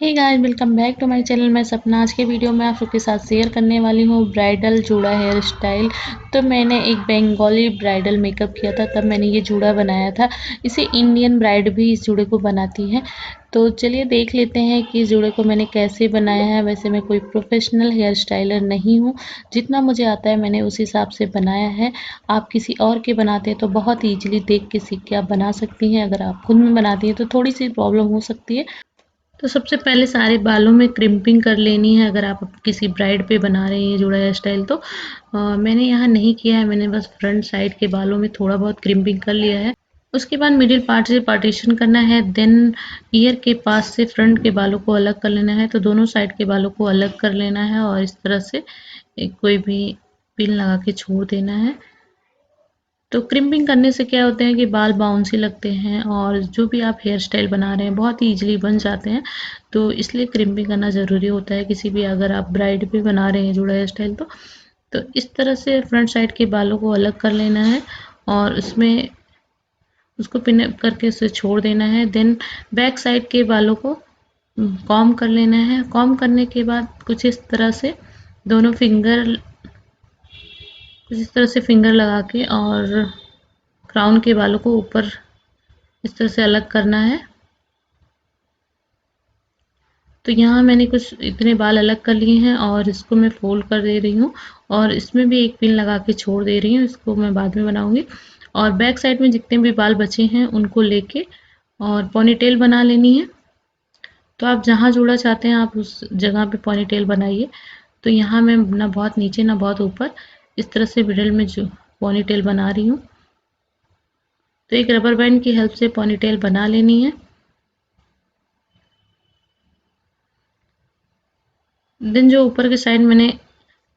Hey guys, welcome back to my channel. मैं सपना। आज के वीडियो में आप सबके साथ शेयर करने वाली हूँ ब्राइडल जूड़ा हेयर स्टाइल। तो मैंने एक बंगाली ब्राइडल मेकअप किया था, तब मैंने ये जूड़ा बनाया था। इसे इंडियन ब्राइड भी इस जूड़े को बनाती है। तो चलिए देख लेते हैं कि इस जूड़े को मैंने कैसे बनाया है। वैसे मैं कोई प्रोफेशनल हेयर स्टाइलर नहीं हूँ, जितना मुझे आता है मैंने उस हिसाब से बनाया है। आप किसी और के बनाते हैं तो बहुत ईजिली देख के सीख के आप बना सकती हैं। अगर आप खुद में बनाती हैं तो थोड़ी सी प्रॉब्लम हो सकती है। तो सबसे पहले सारे बालों में क्रिम्पिंग कर लेनी है। अगर आप किसी ब्राइड पे बना रहे हैं जूड़ा हेयर स्टाइल तो मैंने यहाँ नहीं किया है। मैंने बस फ्रंट साइड के बालों में थोड़ा बहुत क्रिम्पिंग कर लिया है। उसके बाद मिडिल पार्ट से पार्टीशन करना है। देन ईयर के पास से फ्रंट के बालों को अलग कर लेना है। तो दोनों साइड के बालों को अलग कर लेना है और इस तरह से कोई भी पिन लगा के छोड़ देना है। तो क्रिम्पिंग करने से क्या होता है कि बाल बाउंसी लगते हैं और जो भी आप हेयर स्टाइल बना रहे हैं बहुत ही ईजिली बन जाते हैं। तो इसलिए क्रिम्पिंग करना ज़रूरी होता है किसी भी, अगर आप ब्राइड पे बना रहे हैं जूड़ा हेयर स्टाइल तो इस तरह से फ्रंट साइड के बालों को अलग कर लेना है और उसमें उसको पिन अप करके उसे छोड़ देना है। देन बैक साइड के बालों को कॉम कर लेना है। कॉम करने के बाद कुछ इस तरह से दोनों फिंगर कुछ इस तरह से फिंगर लगा के और क्राउन के बालों को ऊपर इस तरह से अलग करना है। तो यहाँ मैंने कुछ इतने बाल अलग कर लिए हैं और इसको मैं फोल्ड कर दे रही हूँ और इसमें भी एक पिन लगा के छोड़ दे रही हूँ। इसको मैं बाद में बनाऊंगी। और बैक साइड में जितने भी बाल बचे हैं उनको लेके और पोनीटेल बना लेनी है। तो आप जहाँ जोड़ा चाहते हैं आप उस जगह पे पोनीटेल बनाइए। तो यहाँ मैं ना बहुत नीचे ना बहुत ऊपर, इस तरह से मिडल में जो पोनीटेल बना रही हूँ। तो एक रबर बैंड की हेल्प से पोनीटेल बना लेनी है। देन जो ऊपर के साइड मैंने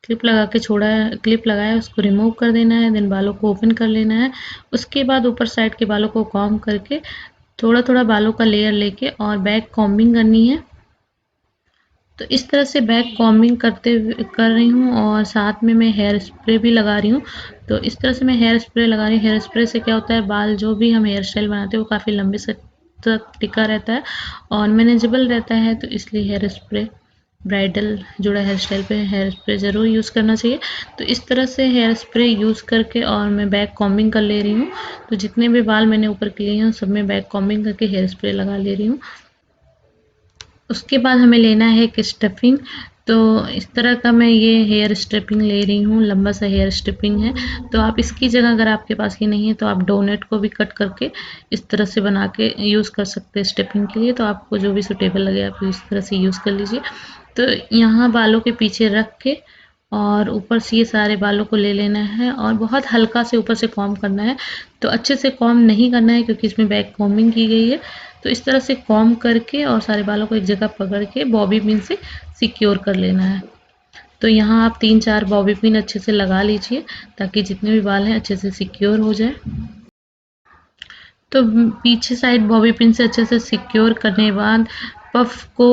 क्लिप लगा के छोड़ा है, क्लिप लगाया है, उसको रिमूव कर देना है। देन बालों को ओपन कर लेना है। उसके बाद ऊपर साइड के बालों को कॉम्ब करके थोड़ा थोड़ा बालों का लेयर लेके और बैक कॉम्बिंग करनी है। तो इस तरह से बैक कॉम्बिंग कर रही हूँ और साथ में मैं हेयर स्प्रे भी लगा रही हूँ। तो इस तरह से मैं हेयर स्प्रे लगा रही हूँ। हेयर स्प्रे से क्या होता है, बाल जो भी हम हेयर स्टाइल बनाते हैं वो काफ़ी लंबे से तक टिका रहता है और मैनेजेबल रहता है। तो इसलिए हेयर स्प्रे ब्राइडल जूड़ा हेयर स्टाइल पे हेयर स्प्रे ज़रूर यूज़ करना चाहिए। तो इस तरह से हेयर स्प्रे यूज़ करके और मैं बैक कॉम्बिंग कर ले रही हूँ। तो जितने भी बाल मैंने ऊपर किए हैं सब में बैक कॉम्बिंग करके हेयर स्प्रे लगा ले रही हूँ। उसके बाद हमें लेना है एक स्टफिंग। तो इस तरह का मैं ये हेयर स्ट्रिपिंग ले रही हूँ, लंबा सा हेयर स्ट्रिपिंग है। तो आप इसकी जगह अगर आपके पास ये नहीं है तो आप डोनेट को भी कट करके इस तरह से बना के यूज़ कर सकते हैं स्ट्रिपिंग के लिए। तो आपको जो भी सूटेबल लगे आप इस तरह से यूज़ कर लीजिए। तो यहाँ बालों के पीछे रख के और ऊपर से ये सारे बालों को ले लेना है और बहुत हल्का से ऊपर से कॉम्ब करना है। तो अच्छे से कॉम्ब नहीं करना है क्योंकि इसमें बैक कॉम्बिंग की गई है। तो इस तरह से कॉम्ब करके और सारे बालों को एक जगह पकड़ के बॉबी पिन से सिक्योर कर लेना है। तो यहाँ आप 3-4 बॉबी पिन अच्छे से लगा लीजिए ताकि जितने भी बाल हैं अच्छे से सिक्योर हो जाए। तो पीछे साइड बॉबी पिन से अच्छे से सिक्योर करने के बाद पफ को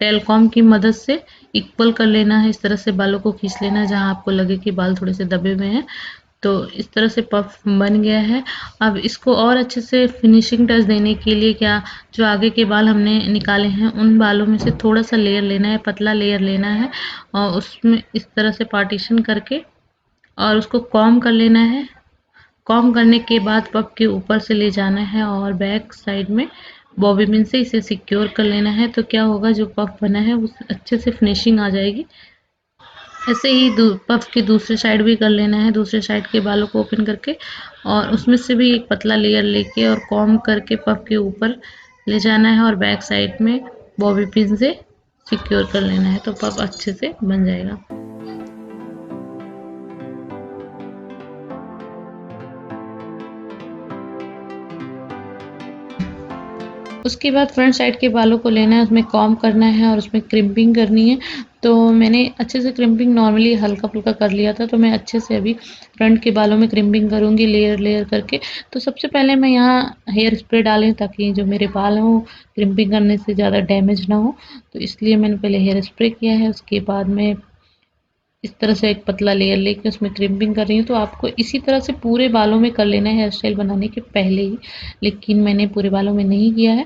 टेलकॉम की मदद से इक्वल कर लेना है। इस तरह से बालों को खींच लेना है जहाँ आपको लगे कि बाल थोड़े से दबे हुए हैं। तो इस तरह से पफ बन गया है। अब इसको और अच्छे से फिनिशिंग टच देने के लिए क्या, जो आगे के बाल हमने निकाले हैं उन बालों में से थोड़ा सा लेयर लेना है, पतला लेयर लेना है और उसमें इस तरह से पार्टीशन करके और उसको कॉम्ब कर लेना है। कॉम्ब करने के बाद पफ के ऊपर से ले जाना है और बैक साइड में बॉबी पिन से इसे सिक्योर कर लेना है। तो क्या होगा, जो पफ बना है वो अच्छे से फिनिशिंग आ जाएगी। ऐसे ही पफ की दूसरी साइड भी कर लेना है। दूसरे साइड के बालों को ओपन करके और उसमें से भी एक पतला लेयर लेके और कॉम्ब करके पफ के ऊपर ले जाना है और बैक साइड में बॉबी पिन से सिक्योर कर लेना है। तो पफ अच्छे से बन जाएगा। उसके बाद फ्रंट साइड के बालों को लेना है, उसमें कॉम्ब करना है और उसमें क्रिम्पिंग करनी है। तो मैंने अच्छे से क्रिम्पिंग नॉर्मली हल्का-फुल्का कर लिया था। तो मैं अच्छे से अभी फ्रंट के बालों में क्रिम्पिंग करूँगी लेयर-लेयर करके। तो सबसे पहले मैं यहाँ हेयर स्प्रे डाली ताकि जो मेरे बाल हैं वो क्रिम्पिंग करने से ज़्यादा डैमेज ना हो। तो इसलिए मैंने पहले हेयर स्प्रे किया है। उसके बाद मैं इस तरह से एक पतला लेयर लेके उसमें क्रिम्पिंग कर रही हूँ। तो आपको इसी तरह से पूरे बालों में कर लेना है हेयर स्टाइल बनाने के पहले ही, लेकिन मैंने पूरे बालों में नहीं किया है।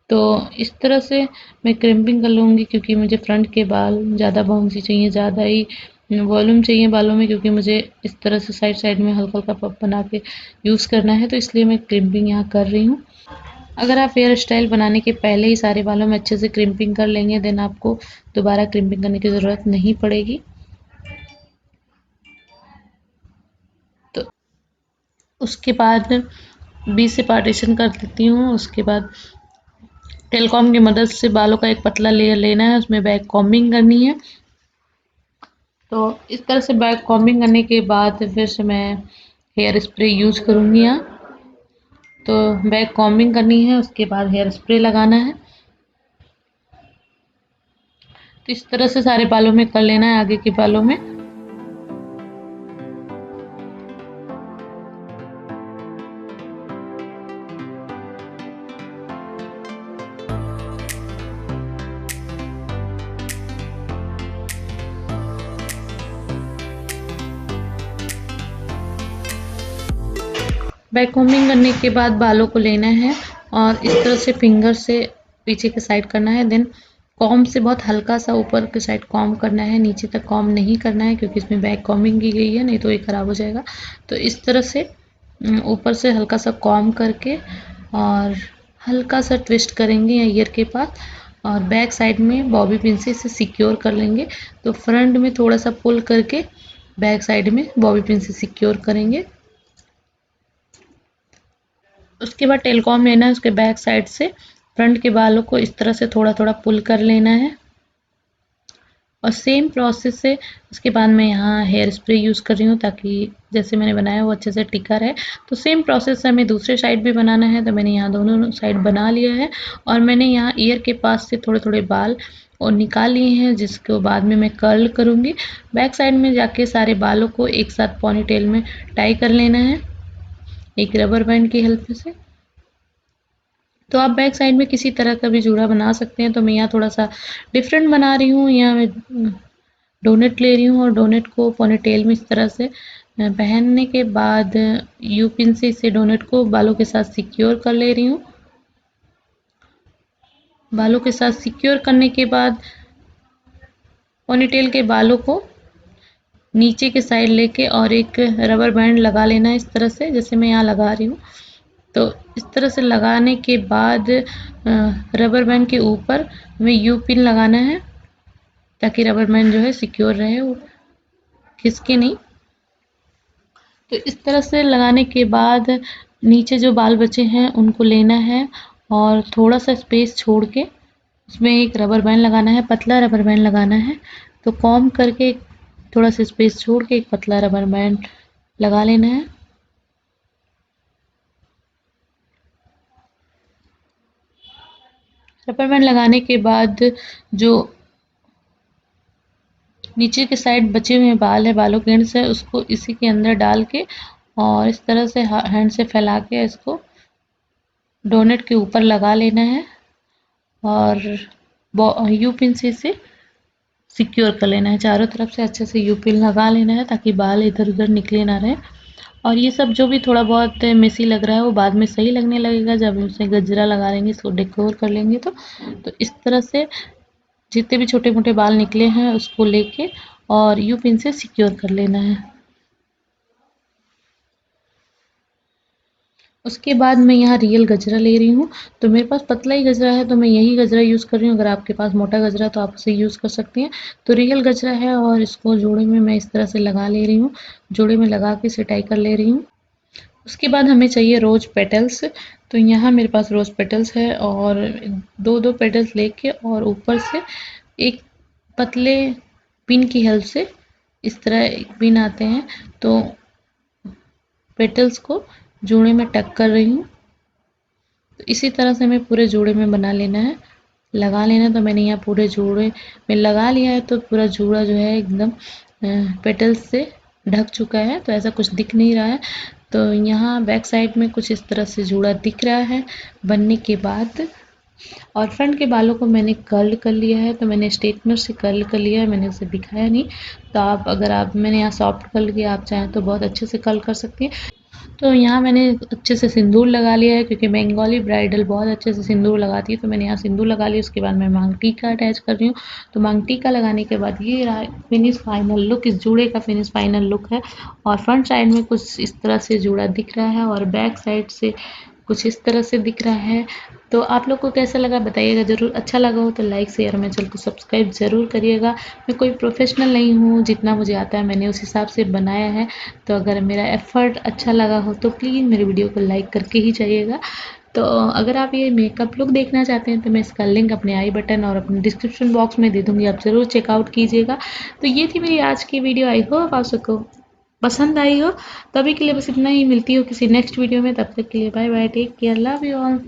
तो इस तरह से मैं क्रिम्पिंग कर लूँगी, क्योंकि मुझे फ्रंट के बाल ज़्यादा बाउंसी चाहिए, ज़्यादा ही वॉल्यूम चाहिए बालों में, क्योंकि मुझे इस तरह से साइड साइड में हल्का हल्का पफ बना के यूज़ करना है, तो इसलिए मैं क्रिम्पिंग यहाँ कर रही हूँ। अगर आप हेयर स्टाइल बनाने के पहले ही सारे बालों में अच्छे से क्रिम्पिंग कर लेंगे, देन आपको दोबारा क्रिम्पिंग करने की ज़रूरत नहीं पड़ेगी। तो उसके बाद बीच से पार्टीशन कर देती हूँ। उसके बाद टेलकॉम की मदद से बालों का एक पतला लेयर लेना है, उसमें बैक कॉम्बिंग करनी है। तो इस तरह से बैक कॉम्बिंग करने के बाद फिर से मैं हेयर स्प्रे यूज़ करूँगी यहाँ। तो बैक कॉम्बिंग करनी है, उसके बाद हेयर स्प्रे लगाना है। तो इस तरह से सारे बालों में कर लेना है, आगे के बालों में। बैक कॉम्बिंग करने के बाद बालों को लेना है और इस तरह से फिंगर से पीछे के साइड करना है। देन कॉम्ब से बहुत हल्का सा ऊपर के साइड कॉम्ब करना है, नीचे तक कॉम्ब नहीं करना है, क्योंकि इसमें बैक कॉम्बिंग की गई है, नहीं तो ये ख़राब हो जाएगा। तो इस तरह से ऊपर से हल्का सा कॉम्ब करके और हल्का सा ट्विस्ट करेंगे ईयर के पास, और बैक साइड में बॉबी पिन से इसे सिक्योर कर लेंगे। तो फ्रंट में थोड़ा सा पुल करके बैक साइड में बॉबी पिन से सिक्योर करेंगे। उसके बाद टेलकॉम लेना है, उसके बैक साइड से फ्रंट के बालों को इस तरह से थोड़ा थोड़ा पुल कर लेना है। और सेम प्रोसेस से उसके बाद मैं यहाँ हेयर स्प्रे यूज़ कर रही हूँ, ताकि जैसे मैंने बनाया वो अच्छे से टिका रहे। तो सेम प्रोसेस से हमें दूसरे साइड भी बनाना है, तो मैंने यहाँ दोनों साइड बना लिया है। और मैंने यहाँ ईयर के पास से थोड़े थोड़े बाल और निकाल लिए हैं, जिसको बाद में मैं कर्ल करूँगी। बैक साइड में जाके सारे बालों को एक साथ पॉनी टेल में टाई कर लेना है एक रबर बैंड की हेल्प से। तो आप बैक साइड में किसी तरह का भी जूड़ा बना सकते हैं। तो मैं यहाँ थोड़ा सा डिफरेंट बना रही हूँ। यहाँ मैं डोनेट ले रही हूँ और डोनेट को पोनीटेल में इस तरह से पहनने के बाद यू पिन से इसे डोनेट को बालों के साथ सिक्योर कर ले रही हूँ। बालों के साथ सिक्योर करने के बाद पोनीटेल के बालों को नीचे के साइड लेके और एक रबर बैंड लगा लेना है, इस तरह से जैसे मैं यहाँ लगा रही हूँ। तो इस तरह से लगाने के बाद रबर बैंड के ऊपर हमें यू पिन लगाना है, ताकि रबर बैंड जो है सिक्योर रहे, वो खिसके नहीं। तो इस तरह से लगाने के बाद नीचे जो बाल बचे हैं उनको लेना है और थोड़ा सा स्पेस छोड़ के उसमें एक रबर बैंड लगाना है, पतला रबर बैंड लगाना है। तो कॉम्ब करके थोड़ा सा स्पेस छोड़ के एक पतला रबर बैंड लगा लेना है। रबर बैंड लगाने के बाद जो नीचे के साइड बचे हुए बाल है, बालों के एंड से उसको इसी के अंदर डाल के और इस तरह से हैंड से फैला के इसको डोनेट के ऊपर लगा लेना है और यू पिन से इसे सिक्योर कर लेना है। चारों तरफ से अच्छे से यू पिन लगा लेना है, ताकि बाल इधर उधर निकले ना रहे। और ये सब जो भी थोड़ा बहुत मेसी लग रहा है वो बाद में सही लगने लगेगा, जब हम उसे गजरा लगा लेंगे, इसको डेकोर कर लेंगे। तो इस तरह से जितने भी छोटे मोटे बाल निकले हैं उसको लेके और यू पिन से सिक्योर कर लेना है। उसके बाद मैं यहाँ रियल गजरा ले रही हूँ। तो मेरे पास पतला ही गजरा है, तो मैं यही गजरा यूज़ कर रही हूँ। अगर आपके पास मोटा गजरा है तो आप उसे यूज़ कर सकती हैं। तो रियल गजरा है और इसको जोड़े में मैं इस तरह से लगा ले रही हूँ। जोड़े में लगा के इसे टाई कर ले रही हूँ। उसके बाद हमें चाहिए रोज़ पेटल्स। तो यहाँ मेरे पास रोज़ पेटल्स है और दो दो पेटल्स लेके और ऊपर से एक पतले पिन की हेल्प से इस तरह एक पिन आते हैं, तो पेटल्स को जोड़े में टक कर रही हूँ। तो इसी तरह से हमें पूरे जोड़े में बना लेना है, लगा लेना है। तो मैंने यहाँ पूरे जोड़े में लगा लिया है, तो पूरा जोड़ा जो है एकदम पेटल्स से ढक चुका है, तो ऐसा कुछ दिख नहीं रहा है। तो यहाँ बैक साइड में कुछ इस तरह से जोड़ा दिख रहा है बनने के बाद। और फ्रंट के बालों को मैंने कर्ल कर लिया है, तो मैंने स्ट्रेटनर से कर्ल कर लिया है, मैंने उसे दिखाया नहीं। तो आप मैंने यहाँ सॉफ्ट कर्ल किया, आप चाहें तो बहुत अच्छे से कर्ल कर सकती हैं। तो यहाँ मैंने अच्छे से सिंदूर लगा लिया है, क्योंकि बंगाली ब्राइडल बहुत अच्छे से सिंदूर लगाती है, तो मैंने यहाँ सिंदूर लगा लिया। उसके बाद मैं मांग टीका अटैच कर रही हूँ। तो मांग टीका लगाने के बाद ये रहा फिनिश फाइनल लुक, इस जूड़े का फिनिश फाइनल लुक है। और फ्रंट साइड में कुछ इस तरह से जूड़ा दिख रहा है और बैक साइड से कुछ इस तरह से दिख रहा है। तो आप लोग को कैसा लगा बताइएगा ज़रूर। अच्छा लगा हो तो लाइक शेयर और मेरे चैनल को सब्सक्राइब ज़रूर करिएगा। मैं कोई प्रोफेशनल नहीं हूँ, जितना मुझे आता है मैंने उस हिसाब से बनाया है। तो अगर मेरा एफ़र्ट अच्छा लगा हो तो प्लीज़ मेरे वीडियो को लाइक करके ही जाइएगा। तो अगर आप ये मेकअप लुक देखना चाहते हैं तो मैं इसका लिंक अपने आई बटन और अपने डिस्क्रिप्शन बॉक्स में दे दूँगी, आप ज़रूर चेकआउट कीजिएगा। तो ये थी मेरी आज की वीडियो, आई होप आप सबको पसंद आई हो। तो अभी के लिए बस इतना ही, मिलती हूँ किसी नेक्स्ट वीडियो में, तब तक के लिए bye bye, take care, love you all.